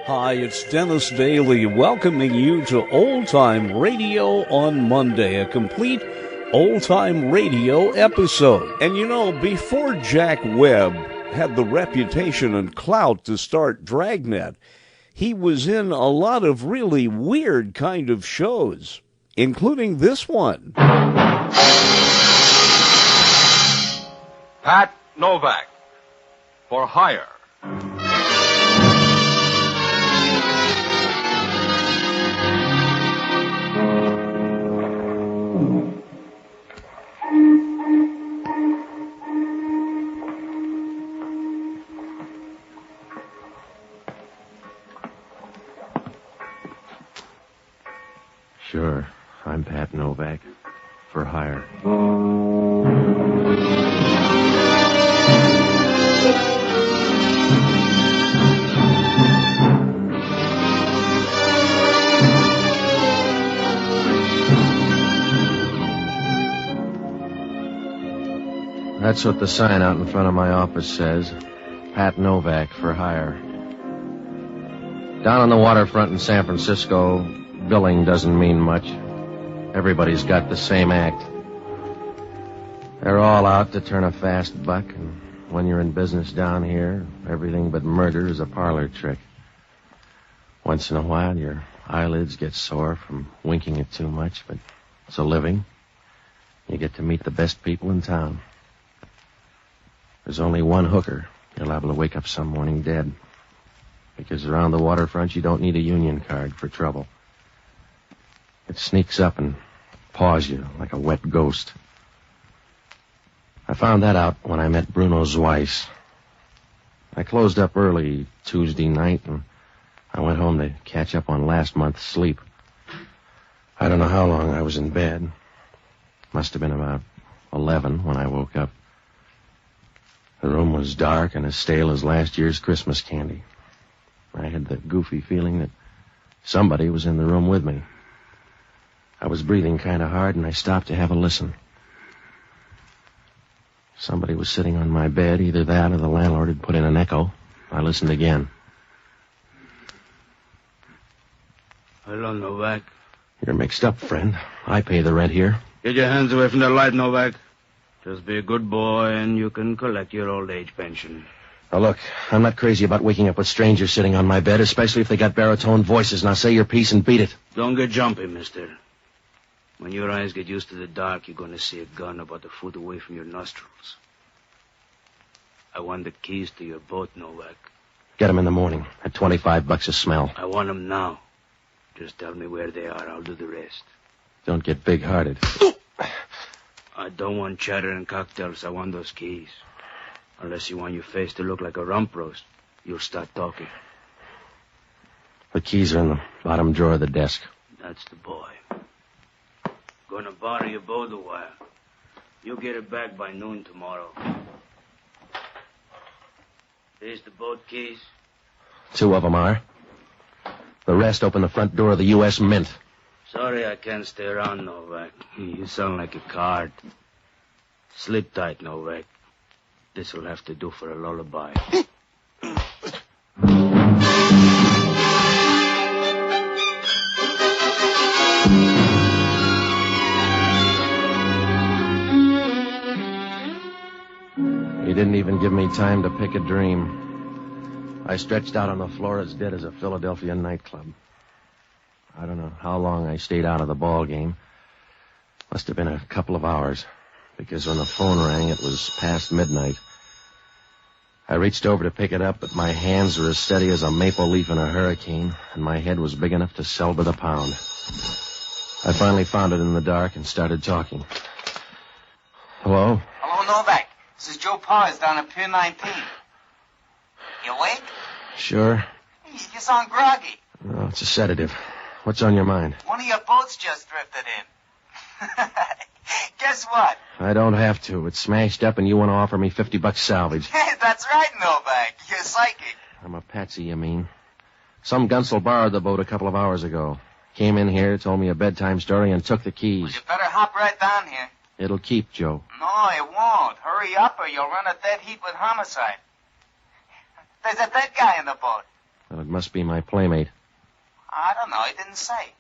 Hi, it's Dennis Daly welcoming you to Old Time Radio on Monday, a complete Old Time Radio episode. And you know, before Jack Webb had the reputation and clout to start Dragnet, he was in a lot of really weird kind of shows, including this one. Pat Novak, for hire. Sure, I'm Pat Novak, for hire. That's what the sign out in front of my office says. Pat Novak, for hire. Down on the waterfront in San Francisco, billing doesn't mean much. Everybody's got the same act. They're all out to turn a fast buck, and when you're in business down here, everything but murder is a parlor trick. Once in a while, your eyelids get sore from winking it too much, but it's a living. You get to meet the best people in town. There's only one hooker you're liable to wake up some morning dead. Because around the waterfront, you don't need a union card for trouble. It sneaks up and paws you like a wet ghost. I found that out when I met Bruno Zweiss. I closed up early Tuesday night, and I went home to catch up on last month's sleep. I don't know how long I was in bed. Must have been about 11 when I woke up. The room was dark and as stale as last year's Christmas candy. I had the goofy feeling that somebody was in the room with me. I was breathing kind of hard, and I stopped to have a listen. Somebody was sitting on my bed. Either that or the landlord had put in an echo. I listened again. Hello, Novak. You're mixed up, friend. I pay the rent here. Get your hands away from the light, Novak. Just be a good boy, and you can collect your old age pension. Now, look, I'm not crazy about waking up with strangers sitting on my bed, especially if they got baritone voices. Now, say your piece and beat it. Don't get jumpy, mister. When your eyes get used to the dark, you're going to see a gun about a foot away from your nostrils. I want the keys to your boat, Novak. Get 'em in the morning at $25 a smell. I want them now. Just tell me where they are. I'll do the rest. Don't get big-hearted. I don't want chatter and cocktails. I want those keys. Unless you want your face to look like a rump roast, you'll start talking. The keys are in the bottom drawer of the desk. That's the boy. Gonna borrow your boat a while. You'll get it back by noon tomorrow. There's the boat keys. 2 of them are. The rest open the front door of the U.S. Mint. Sorry I can't stay around, Novak. You sound like a card. Sleep tight, Novak. This'll have to do for a lullaby. He didn't even give me time to pick a dream. I stretched out on the floor as dead as a Philadelphia nightclub. I don't know how long I stayed out of the ball game. Must have been a couple of hours, because when the phone rang, it was past midnight. I reached over to pick it up, but my hands were as steady as a maple leaf in a hurricane, and my head was big enough to sell by the pound. I finally found it in the dark and started talking. Hello? Hello, Novak. This is Joe Powers down at Pier 19. You awake? Sure. Hey, you sound groggy. Oh, it's a sedative. What's on your mind? One of your boats just drifted in. Guess what? I don't have to. It's smashed up, and you want to offer me $50 salvage. Hey, that's right, Novak. You're psychic. I'm a patsy, you mean? Some gunsel borrowed the boat a couple of hours ago. Came in here, told me a bedtime story, and took the keys. Well, you better hop right down here. It'll keep, Joe. No, it won't. Hurry up or you'll run a dead heat with homicide. There's a dead guy in the boat. Well, it must be my playmate. I don't know. He didn't say.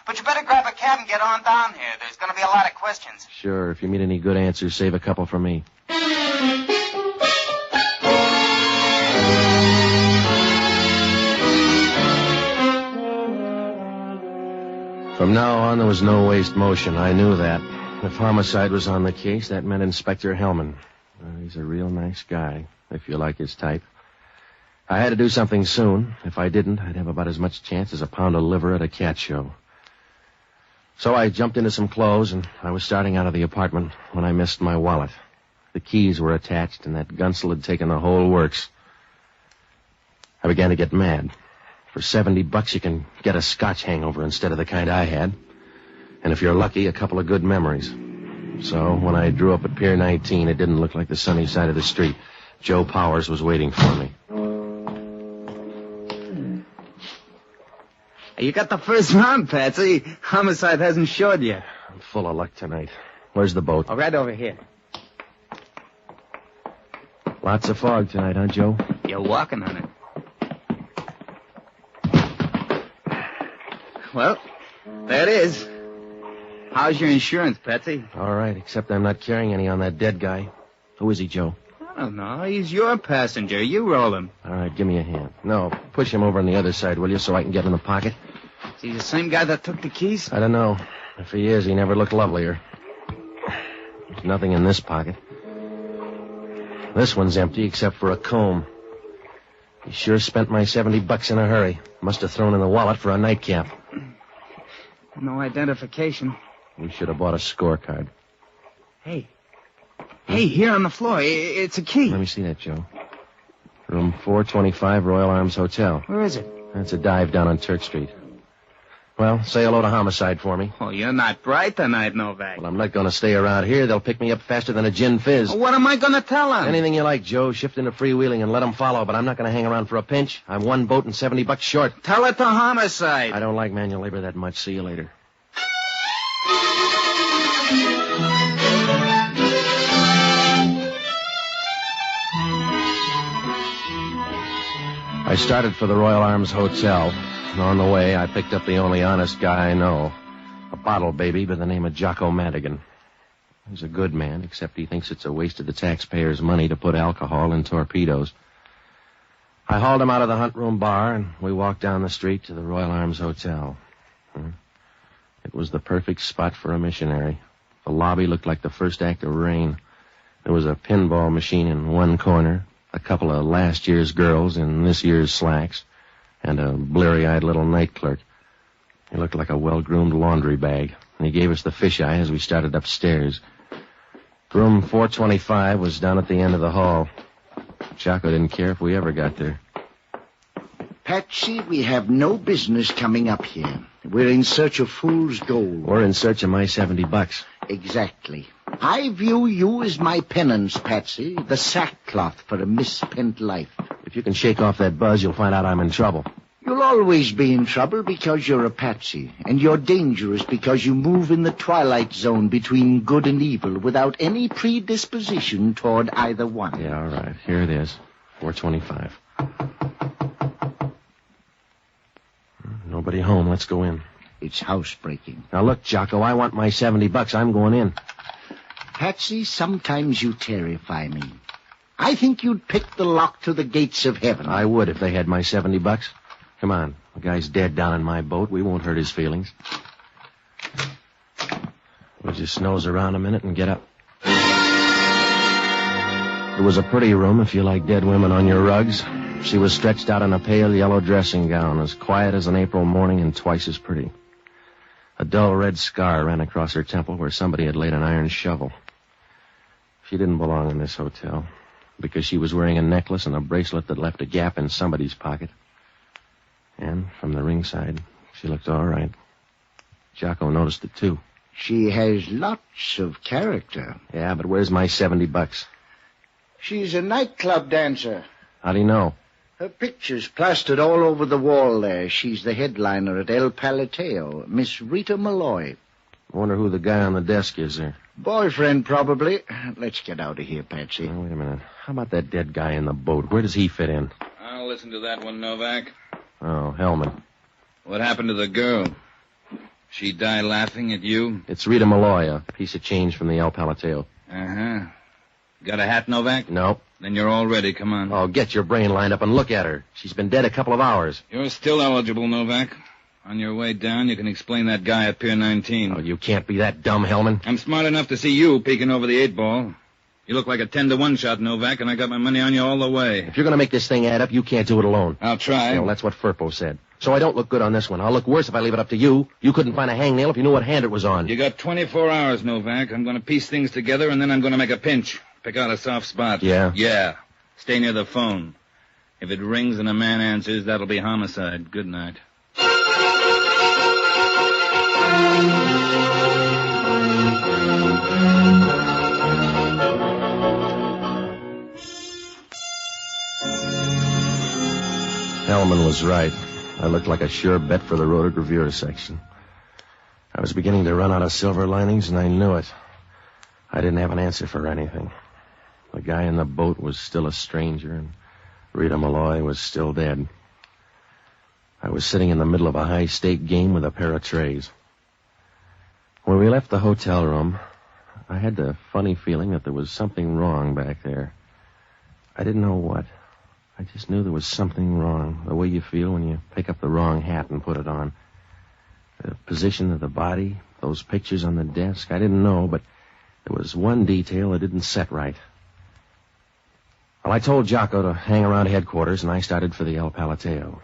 But you better grab a cab and get on down here. There's going to be a lot of questions. Sure, if you meet any good answers, save a couple for me. From now on, there was no waste motion. I knew that. If homicide was on the case, that meant Inspector Hellman. He's a real nice guy, if you like his type. I had to do something soon. If I didn't, I'd have about as much chance as a pound of liver at a cat show. So I jumped into some clothes, and I was starting out of the apartment when I missed my wallet. The keys were attached, and that gunsel had taken the whole works. I began to get mad. For $70, you can get a Scotch hangover instead of the kind I had. And if you're lucky, a couple of good memories. So when I drew up at Pier 19, it didn't look like the sunny side of the street. Joe Powers was waiting for me. You got the first round, Patsy. Homicide hasn't showed yet. I'm full of luck tonight. Where's the boat? Oh, right over here. Lots of fog tonight, huh, Joe? You're walking on it. Well, there it is. How's your insurance, Patsy? All right, except I'm not carrying any on that dead guy. Who is he, Joe? I don't know. He's your passenger. You roll him. All right, give me a hand. No, push him over on the other side, will you, so I can get in the pocket? Is he the same guy that took the keys? I don't know. If he is, he never looked lovelier. There's nothing in this pocket. This one's empty except for a comb. He sure spent my $70 in a hurry. Must have thrown in the wallet for a nightcap. No identification. We should have bought a scorecard. Hey, here on the floor. It's a key. Let me see that, Joe. Room 425, Royal Arms Hotel. Where is it? That's a dive down on Turk Street. Well, say hello to Homicide for me. Oh, you're not bright tonight, Novak. Well, I'm not going to stay around here. They'll pick me up faster than a gin fizz. What am I going to tell him? Anything you like, Joe. Shift into freewheeling and let them follow, but I'm not going to hang around for a pinch. I'm one boat and $70 short. Tell it to Homicide. I don't like manual labor that much. See you later. I started for the Royal Arms Hotel, and on the way I picked up the only honest guy I know, a bottle baby by the name of Jocko Madigan. He's a good man, except he thinks it's a waste of the taxpayers' money to put alcohol in torpedoes. I hauled him out of the Hunt Room bar, and we walked down the street to the Royal Arms Hotel. It was the perfect spot for a missionary. The lobby looked like the first act of Rain. There was a pinball machine in one corner, a couple of last year's girls in this year's slacks, and a bleary-eyed little night clerk. He looked like a well-groomed laundry bag, and he gave us the fisheye as we started upstairs. Room 425 was down at the end of the hall. Jocko didn't care if we ever got there. Patsy, we have no business coming up here. We're in search of fool's gold. We're in search of my $70. Exactly. I view you as my penance, Patsy, the sackcloth for a misspent life. If you can shake off that buzz, you'll find out I'm in trouble. You'll always be in trouble because you're a patsy, and you're dangerous because you move in the twilight zone between good and evil without any predisposition toward either one. Yeah, all right. Here it is. 425. Nobody home. Let's go in. It's housebreaking. Now, look, Jocko, I want my $70. I'm going in. Patsy, sometimes you terrify me. I think you'd pick the lock to the gates of heaven. I would if they had my $70. Come on. The guy's dead down in my boat. We won't hurt his feelings. We'll just nose around a minute and get up. It was a pretty room if you like dead women on your rugs. She was stretched out in a pale yellow dressing gown, as quiet as an April morning and twice as pretty. A dull red scar ran across her temple where somebody had laid an iron shovel. She didn't belong in this hotel because she was wearing a necklace and a bracelet that left a gap in somebody's pocket. And from the ringside, she looked all right. Jocko noticed it, too. She has lots of character. Yeah, but where's my $70? She's a nightclub dancer. How do you know? Her picture's plastered all over the wall there. She's the headliner at El Palateo, Miss Rita Malloy. I wonder who the guy on the desk is there. Boyfriend, probably. Let's get out of here, Patsy. Oh, wait a minute. How about that dead guy in the boat? Where does he fit in? I'll listen to that one, Novak. Oh, Hellman. What happened to the girl? She die laughing at you? It's Rita Malloy, a piece of change from the El Palateo. Uh-huh. Got a hat, Novak? No. Then you're all ready. Come on. Oh, get your brain lined up and look at her. She's been dead a couple of hours. You're still eligible, Novak. On your way down, you can explain that guy at Pier 19. Oh, you can't be that dumb, Hellman. I'm smart enough to see you peeking over the 8-ball. You look like a 10-to-1 shot, Novak, and I got my money on you all the way. If you're going to make this thing add up, you can't do it alone. I'll try. Well, that's what Firpo said. So I don't look good on this one. I'll look worse if I leave it up to you. You couldn't find a hangnail if you knew what hand it was on. You got 24 hours, Novak. I'm going to piece things together, and then I'm going to make a pinch. Pick out a soft spot. Yeah? Yeah. Stay near the phone. If it rings and a man answers, that'll be homicide. Good night. Hellman was right. I looked like a sure bet for the rotogravure section. I was beginning to run out of silver linings, and I knew it. I didn't have an answer for anything. The guy in the boat was still a stranger, and Rita Malloy was still dead. I was sitting in the middle of a high-stake game with a pair of trays. When we left the hotel room, I had the funny feeling that there was something wrong back there. I didn't know what. I just knew there was something wrong, the way you feel when you pick up the wrong hat and put it on. The position of the body, those pictures on the desk, I didn't know, but there was one detail that didn't set right. Well, I told Jocko to hang around headquarters, and I started for the El Palateo.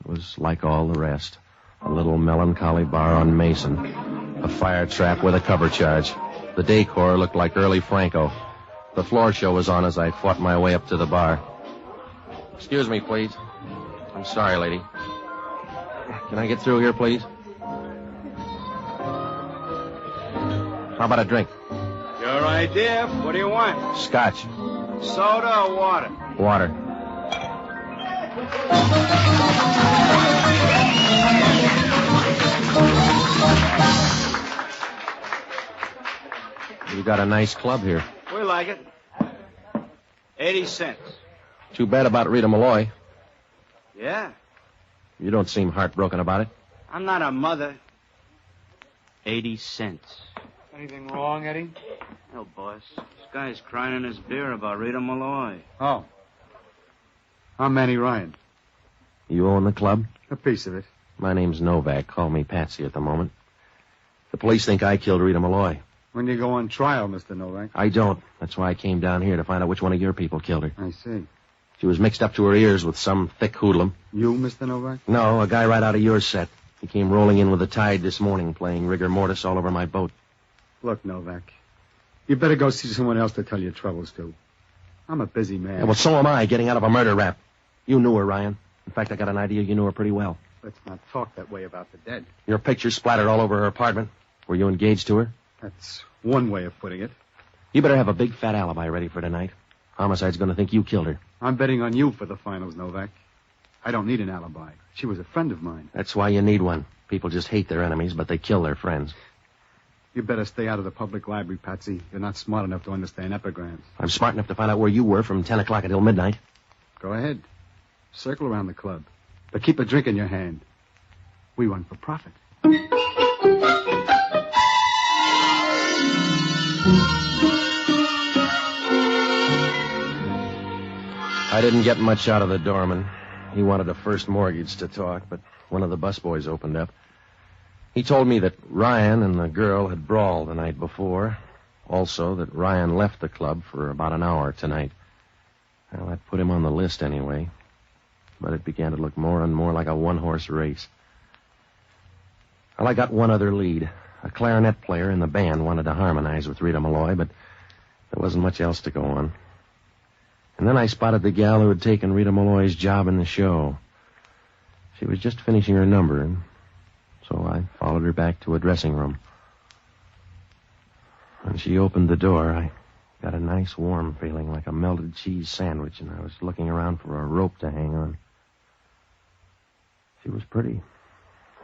It was like all the rest. A little melancholy bar on Mason. A fire trap with a cover charge. The decor looked like early Franco. The floor show was on as I fought my way up to the bar. Excuse me, please. I'm sorry, lady. Can I get through here, please? How about a drink? Your idea. What do you want? Scotch. Soda or water? Water. You got a nice club here. We like it. 80 cents. Too bad about Rita Malloy. Yeah. You don't seem heartbroken about it. I'm not a mother. 80 cents. Anything wrong, Eddie? No, boss. This guy's crying in his beer about Rita Malloy. Oh. I'm Manny Ryan. You own the club? A piece of it. My name's Novak. Call me Patsy at the moment. The police think I killed Rita Malloy. When you go on trial, Mr. Novak? I don't. That's why I came down here, to find out which one of your people killed her. I see. She was mixed up to her ears with some thick hoodlum. You, Mr. Novak? No, a guy right out of your set. He came rolling in with the tide this morning, playing rigor mortis all over my boat. Look, Novak, you better go see someone else to tell your troubles to. I'm a busy man. Yeah, well, so am I, getting out of a murder rap. You knew her, Ryan. In fact, I got an idea you knew her pretty well. Let's not talk that way about the dead. Your picture splattered all over her apartment. Were you engaged to her? That's one way of putting it. You better have a big fat alibi ready for tonight. Homicide's going to think you killed her. I'm betting on you for the finals, Novak. I don't need an alibi. She was a friend of mine. That's why you need one. People just hate their enemies, but they kill their friends. You better stay out of the public library, Patsy. You're not smart enough to understand epigrams. I'm smart enough to find out where you were from 10 o'clock until midnight. Go ahead. Circle around the club. But keep a drink in your hand. We run for profit. I didn't get much out of the doorman. He wanted a first mortgage to talk, but one of the busboys opened up. He told me that Ryan and the girl had brawled the night before. Also, that Ryan left the club for about an hour tonight. Well, that put him on the list anyway. But it began to look more and more like a one-horse race. Well, I got one other lead. A clarinet player in the band wanted to harmonize with Rita Malloy, but there wasn't much else to go on. And then I spotted the gal who had taken Rita Malloy's job in the show. She was just finishing her number, and so I followed her back to a dressing room. When she opened the door, I got a nice warm feeling like a melted cheese sandwich, and I was looking around for a rope to hang on. She was pretty.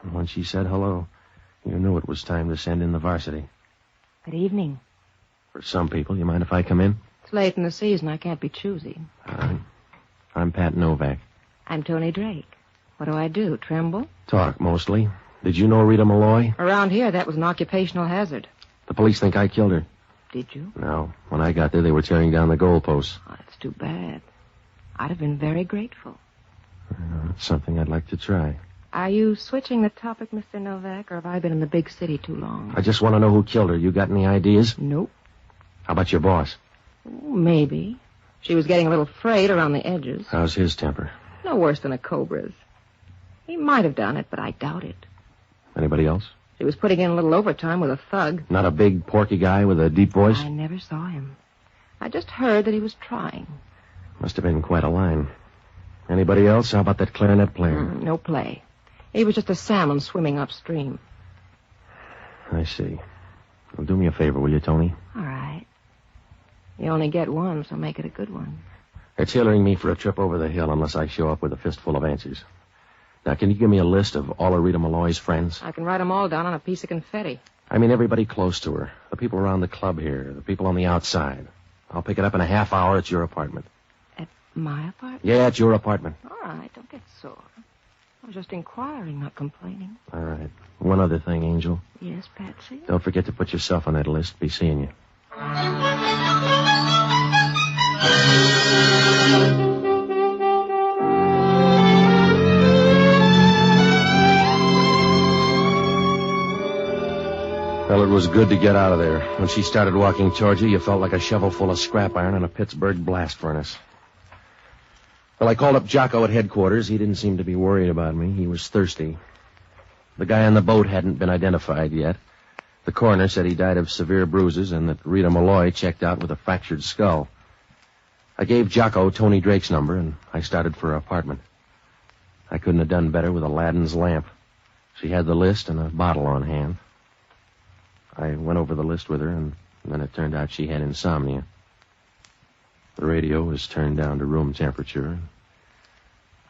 And when she said hello, you knew it was time to send in the varsity. Good evening. For some people, you mind if I come in? It's late in the season. I can't be choosy. I'm Pat Novak. I'm Tony Drake. What do I do, tremble? Talk, mostly. Did you know Rita Malloy? Around here, that was an occupational hazard. The police think I killed her. Did you? No. When I got there, they were tearing down the goalposts. Oh, that's too bad. I'd have been very grateful. It's something I'd like to try. Are you switching the topic, Mr. Novak, or have I been in the big city too long? I just want to know who killed her. You got any ideas? Nope. How about your boss? Maybe. She was getting a little frayed around the edges. How's his temper? No worse than a cobra's. He might have done it, but I doubt it. Anybody else? She was putting in a little overtime with a thug. Not a big, porky guy with a deep voice? I never saw him. I just heard that he was trying. Must have been quite a line. Anybody else? How about that clarinet player? No play. He was just a salmon swimming upstream. I see. Well, do me a favor, will you, Tony? All right. You only get one, so make it a good one. They're tailoring me for a trip over the hill unless I show up with a fistful of answers. Now, can you give me a list of all of Rita Malloy's friends? I can write them all down on a piece of confetti. I mean, everybody close to her. The people around the club here. The people on the outside. I'll pick it up in a half hour at your apartment. At my apartment? Yeah, at your apartment. All right, don't get sore. I was just inquiring, not complaining. All right. One other thing, Angel. Yes, Patsy? Don't forget to put yourself on that list. Be seeing you. Well, it was good to get out of there. When she started walking towards you felt like a shovel full of scrap iron in a Pittsburgh blast furnace. Well, I called up Jocko at headquarters. He didn't seem to be worried about me. He was thirsty. The guy on the boat hadn't been identified yet. The coroner said he died of severe bruises and that Rita Malloy checked out with a fractured skull. I gave Jocko Tony Drake's number, and I started for her apartment. I couldn't have done better with Aladdin's lamp. She had the list and a bottle on hand. I went over the list with her, and then it turned out she had insomnia. The radio was turned down to room temperature.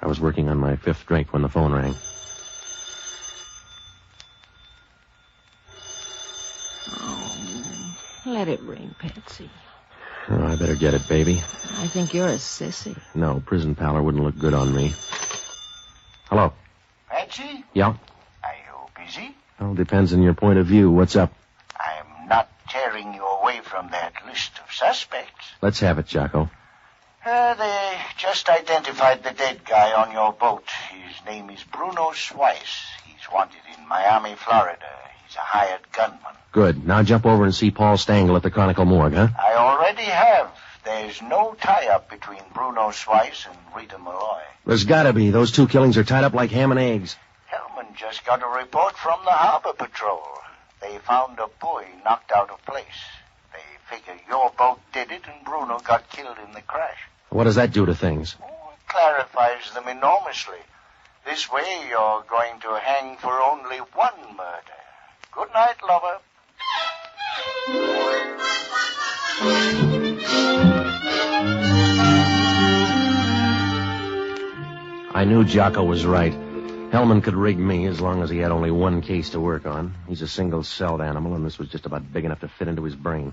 I was working on my fifth drink when the phone rang. Oh, let it ring, Patsy. Oh, I better get it, baby. I think you're a sissy. No, prison pallor wouldn't look good on me. Hello? Patsy? Yeah? Are you busy? Well, depends on your point of view. What's up? I'm not tearing you away from that list of suspects. Let's have it, Jocko. They just identified the dead guy on your boat. His name is Bruno Swice. He's wanted in Miami, Florida. He's a hired gunman. Good. Now jump over and see Paul Stangl at the Chronicle Morgue, huh? I already have. There's no tie-up between Bruno Swice and Rita Malloy. There's gotta be. Those two killings are tied up like ham and eggs. Hellman just got a report from the Harbor Patrol. They found a buoy knocked out of place. They figure your boat did it and Bruno got killed in the crash. What does that do to things? Oh, it clarifies them enormously. This way you're going to hang for only one murder. Good night, lover. I knew Jocko was right. Hellman could rig me as long as he had only one case to work on. He's a single-celled animal, and this was just about big enough to fit into his brain.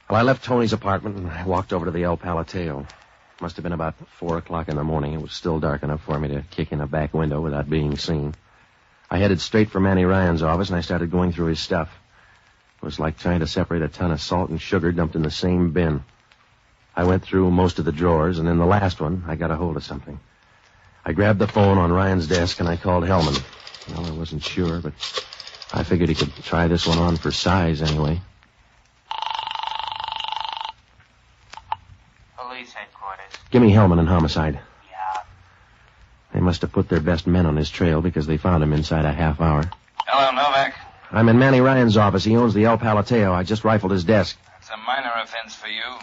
Well, I left Tony's apartment, and I walked over to the El Palateo. Must have been about 4 o'clock in the morning. It was still dark enough for me to kick in a back window without being seen. I headed straight for Manny Ryan's office, and I started going through his stuff. It was like trying to separate a ton of salt and sugar dumped in the same bin. I went through most of the drawers, and in the last one, I got a hold of something. I grabbed the phone on Ryan's desk, and I called Hellman. Well, I wasn't sure, but I figured he could try this one on for size anyway. Police headquarters. Give me Hellman and Homicide. Yeah. They must have put their best men on his trail because they found him inside a half hour. Hello, Novak. I'm in Manny Ryan's office. He owns the El Palateo. I just rifled his desk. It's a minor offense for you.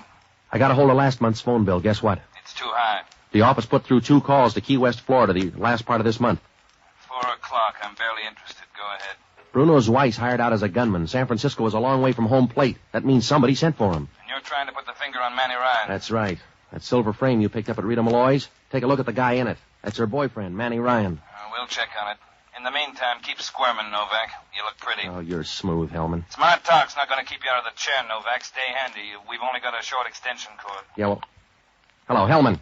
I got a hold of last month's phone bill. Guess what? It's too high. The office put through 2 calls to Key West, Florida, the last part of this month. 4 o'clock. I'm barely interested. Go ahead. Bruno's Weiss hired out as a gunman. San Francisco is a long way from home plate. That means somebody sent for him. And you're trying to put the finger on Manny Ryan. That's right. That silver frame you picked up at Rita Malloy's, take a look at the guy in it. That's her boyfriend, Manny Ryan. We'll check on it. In the meantime, keep squirming, Novak. You look pretty. Oh, you're smooth, Hellman. Smart talk's not going to keep you out of the chair, Novak. Stay handy. We've only got a short extension cord. Yeah, well... Hello, Hellman.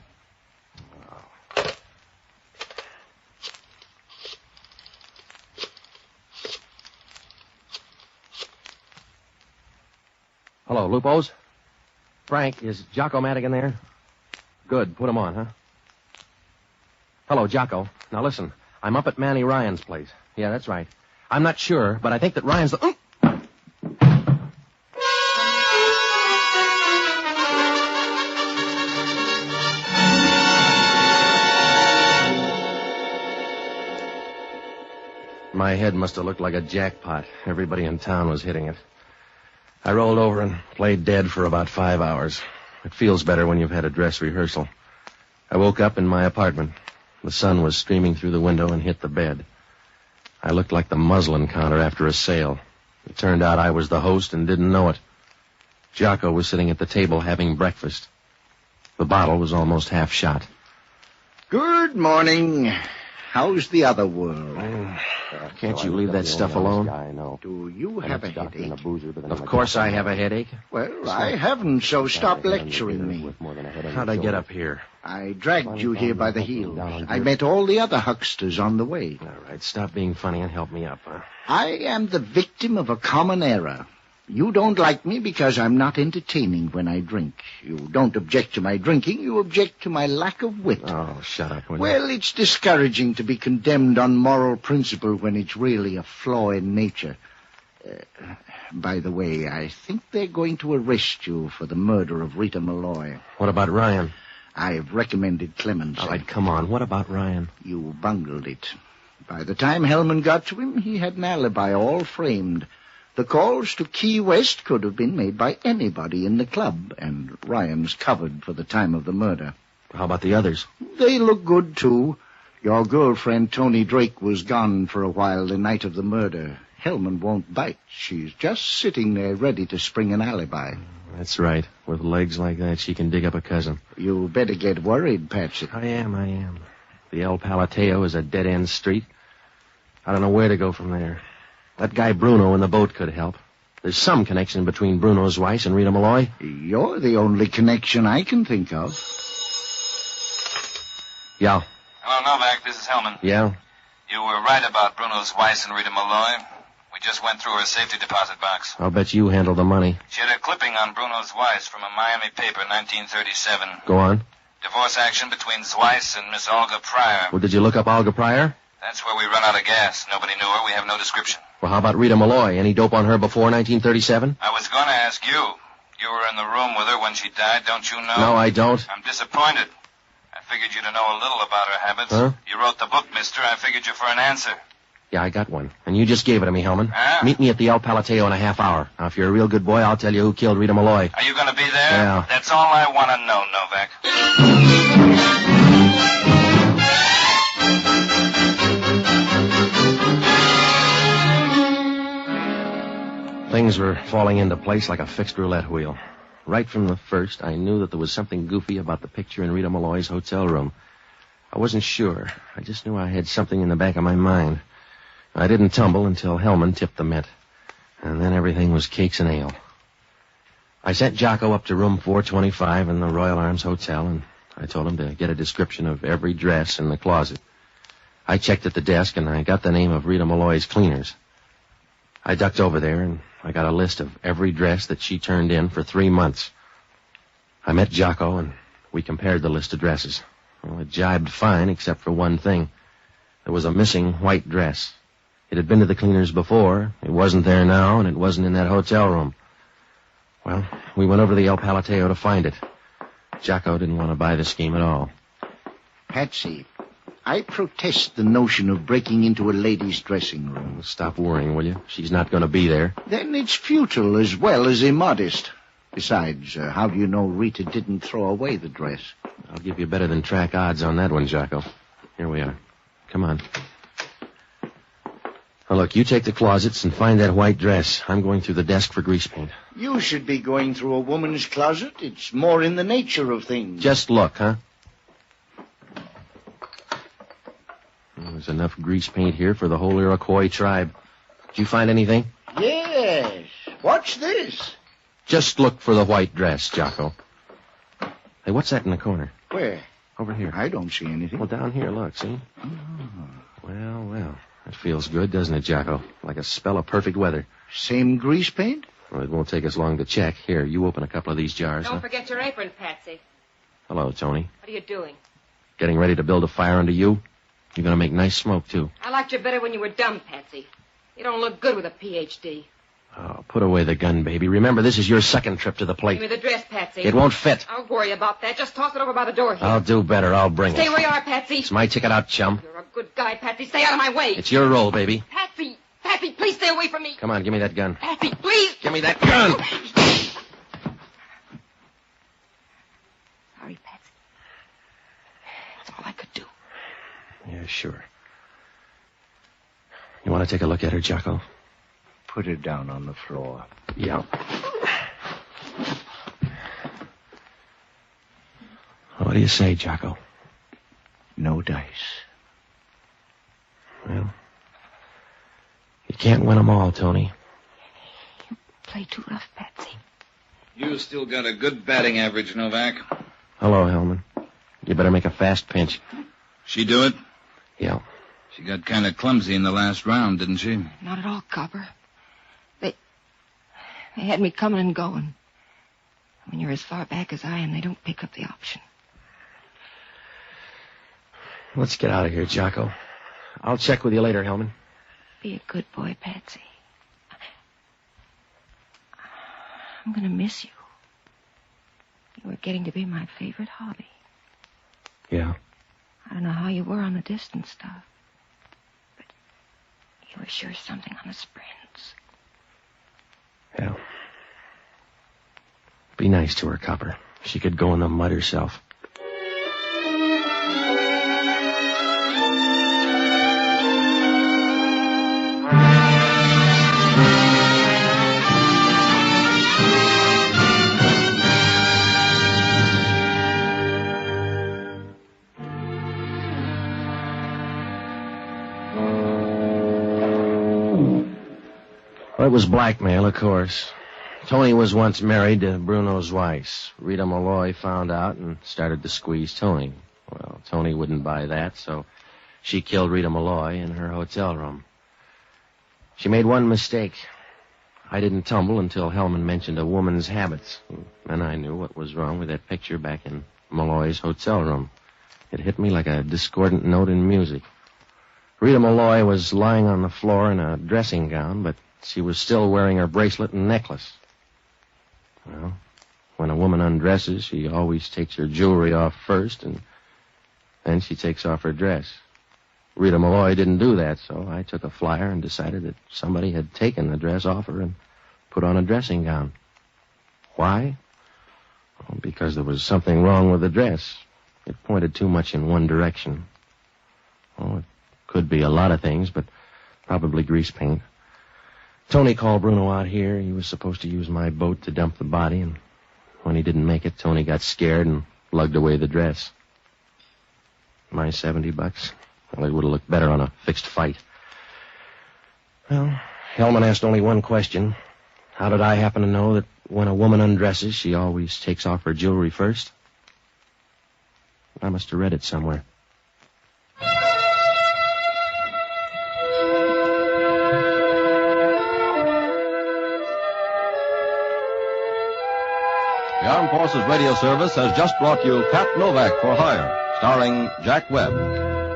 Hello, Lupos? Frank, is Jocko Madigan there? Good. Put him on, huh? Hello, Jocko. Now listen, I'm up at Manny Ryan's place. Yeah, that's right. I'm not sure, but I think that Ryan's the... My head must have looked like a jackpot. Everybody in town was hitting it. I rolled over and played dead for about 5 hours. It feels better when you've had a dress rehearsal. I woke up in my apartment. The sun was streaming through the window and hit the bed. I looked like the muslin counter after a sale. It turned out I was the host and didn't know it. Jocko was sitting at the table having breakfast. The bottle was almost half shot. Good morning. How's the other world? Can't you leave that stuff alone? Do you have a headache? Of course I have a headache. Well, I haven't, so stop lecturing me. How'd I get up here? I dragged you here by the heels. I met all the other hucksters on the way. All right, stop being funny and help me up, huh? I am the victim of a common error. You don't like me because I'm not entertaining when I drink. You don't object to my drinking. You object to my lack of wit. Oh, shut up. Well, it's discouraging to be condemned on moral principle when it's really a flaw in nature. By the way, I think they're going to arrest you for the murder of Rita Malloy. What about Ryan? I've recommended clemency. All right, come on. What about Ryan? You bungled it. By the time Hellman got to him, he had an alibi all framed. The calls to Key West could have been made by anybody in the club, and Ryan's covered for the time of the murder. How about the others? They look good, too. Your girlfriend, Tony Drake, was gone for a while the night of the murder. Hellman won't bite. She's just sitting there ready to spring an alibi. That's right. With legs like that, she can dig up a cousin. You better get worried, Patsy. I am. The El Palateo is a dead-end street. I don't know where to go from there. That guy Bruno in the boat could help. There's some connection between Bruno's Weiss and Rita Malloy. You're the only connection I can think of. Yeah. Hello, Novak. This is Hellman. Yeah? You were right about Bruno's Weiss and Rita Malloy. We just went through her safety deposit box. I'll bet you handled the money. She had a clipping on Bruno's Weiss from a Miami paper, 1937. Go on. Divorce action between Weiss and Miss Olga Pryor. Well, did you look up Olga Pryor? That's where we run out of gas. Nobody knew her. We have no description. Well, how about Rita Malloy? Any dope on her before 1937? I was going to ask you. You were in the room with her when she died, don't you know? No, I don't. I'm disappointed. I figured you to know a little about her habits. Huh? You wrote the book, mister. I figured you for an answer. Yeah, I got one. And you just gave it to me, Hellman. Huh? Meet me at the El Palateo in a half hour. Now, if you're a real good boy, I'll tell you who killed Rita Malloy. Are you going to be there? Yeah. That's all I want to know, Novak. Things were falling into place like a fixed roulette wheel. Right from the first, I knew that there was something goofy about the picture in Rita Malloy's hotel room. I wasn't sure. I just knew I had something in the back of my mind. I didn't tumble until Hellman tipped the mint. And then everything was cakes and ale. I sent Jocko up to room 425 in the Royal Arms Hotel, and I told him to get a description of every dress in the closet. I checked at the desk, and I got the name of Rita Malloy's cleaners. I ducked over there, and I got a list of every dress that she turned in for 3 months. I met Jocko, and we compared the list of dresses. Well, it jibed fine, except for one thing. There was a missing white dress. It had been to the cleaners before. It wasn't there now, and it wasn't in that hotel room. Well, we went over to the El Palateo to find it. Jocko didn't want to buy the scheme at all. Patsy, I protest the notion of breaking into a lady's dressing room. Stop worrying, will you? She's not going to be there. Then it's futile as well as immodest. Besides, how do you know Rita didn't throw away the dress? I'll give you better than track odds on that one, Jocko. Here we are. Come on. Now, look, you take the closets and find that white dress. I'm going through the desk for grease paint. You should be going through a woman's closet. It's more in the nature of things. Just look, huh? There's enough grease paint here for the whole Iroquois tribe. Did you find anything? Yes. What's this? Just look for the white dress, Jocko. Hey, what's that in the corner? Where? Over here. I don't see anything. Well, down here, look, see? Oh. Well. That feels good, doesn't it, Jocko? Like a spell of perfect weather. Same grease paint? Well, it won't take us long to check. Here, you open a couple of these jars. Don't forget your apron, Patsy. Hello, Tony. What are you doing? Getting ready to build a fire under you? You're going to make nice smoke, too. I liked you better when you were dumb, Patsy. You don't look good with a Ph.D. Oh, put away the gun, baby. Remember, this is your second trip to the plate. Give me the dress, Patsy. It won't fit. Don't worry about that. Just toss it over by the door here. I'll do better. I'll bring Stay it. where you are, Patsy. It's my ticket out, chum. You're a good guy, Patsy. Stay out of my way. It's your role, baby. Patsy, please stay away from me. Come on, give me that gun. Patsy, please. Give me that gun. Sorry, Patsy. That's all I could do. Yeah, sure. You want to take a look at her, Jocko? Put her down on the floor. Yeah. What do you say, Jocko? No dice. Well, you can't win them all, Tony. You play too rough, Patsy. You still got a good batting average, Novak. Hello, Hellman. You better make a fast pinch. She do it? Yeah. She got kind of clumsy in the last round, didn't she? Not at all, Copper. They had me coming and going. When you're as far back as I am, they don't pick up the option. Let's get out of here, Jocko. I'll check with you later, Hellman. Be a good boy, Patsy. I'm going to miss you. You were getting to be my favorite hobby. Yeah. I don't know how you were on the distance stuff, but you were sure something on the sprints. Yeah. Be nice to her, Copper. She could go in the mud herself. Well, it was blackmail, of course. Tony was once married to Bruno's Weiss. Rita Malloy found out and started to squeeze Tony. Well, Tony wouldn't buy that, so she killed Rita Malloy in her hotel room. She made one mistake. I didn't tumble until Hellman mentioned a woman's habits. Then I knew what was wrong with that picture back in Malloy's hotel room. It hit me like a discordant note in music. Rita Malloy was lying on the floor in a dressing gown, but she was still wearing her bracelet and necklace. Well, when a woman undresses, she always takes her jewelry off first, and then she takes off her dress. Rita Malloy didn't do that, so I took a flyer and decided that somebody had taken the dress off her and put on a dressing gown. Why? Well, because there was something wrong with the dress. It pointed too much in one direction. Oh, it could be a lot of things, but probably grease paint. Tony called Bruno out here. He was supposed to use my boat to dump the body, and when he didn't make it, Tony got scared and lugged away the dress. My $70? Well, it would have looked better on a fixed fight. Well, Hellman asked only one question. How did I happen to know that when a woman undresses, she always takes off her jewelry first? I must have read it somewhere. The Armed Forces Radio Service has just brought you Pat Novak for Hire, starring Jack Webb.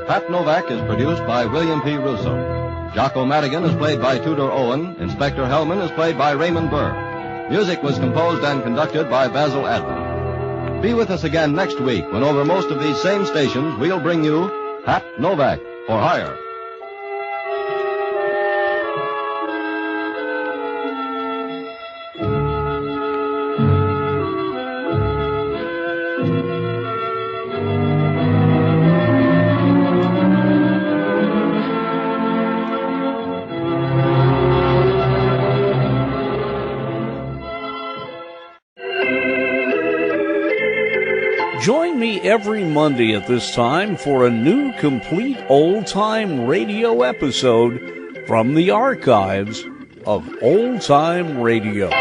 Pat Novak is produced by William P. Russo. Jocko Madigan is played by Tudor Owen. Inspector Hellman is played by Raymond Burr. Music was composed and conducted by Basil Adler. Be with us again next week when over most of these same stations we'll bring you Pat Novak for Hire. Join me every Monday at this time for a new complete old-time radio episode from the archives of old-time radio.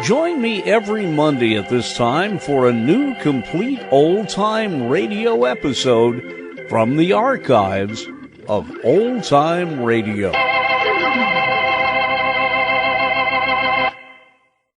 Join me every Monday at this time for a new complete old-time radio episode from the archives of Old Time Radio.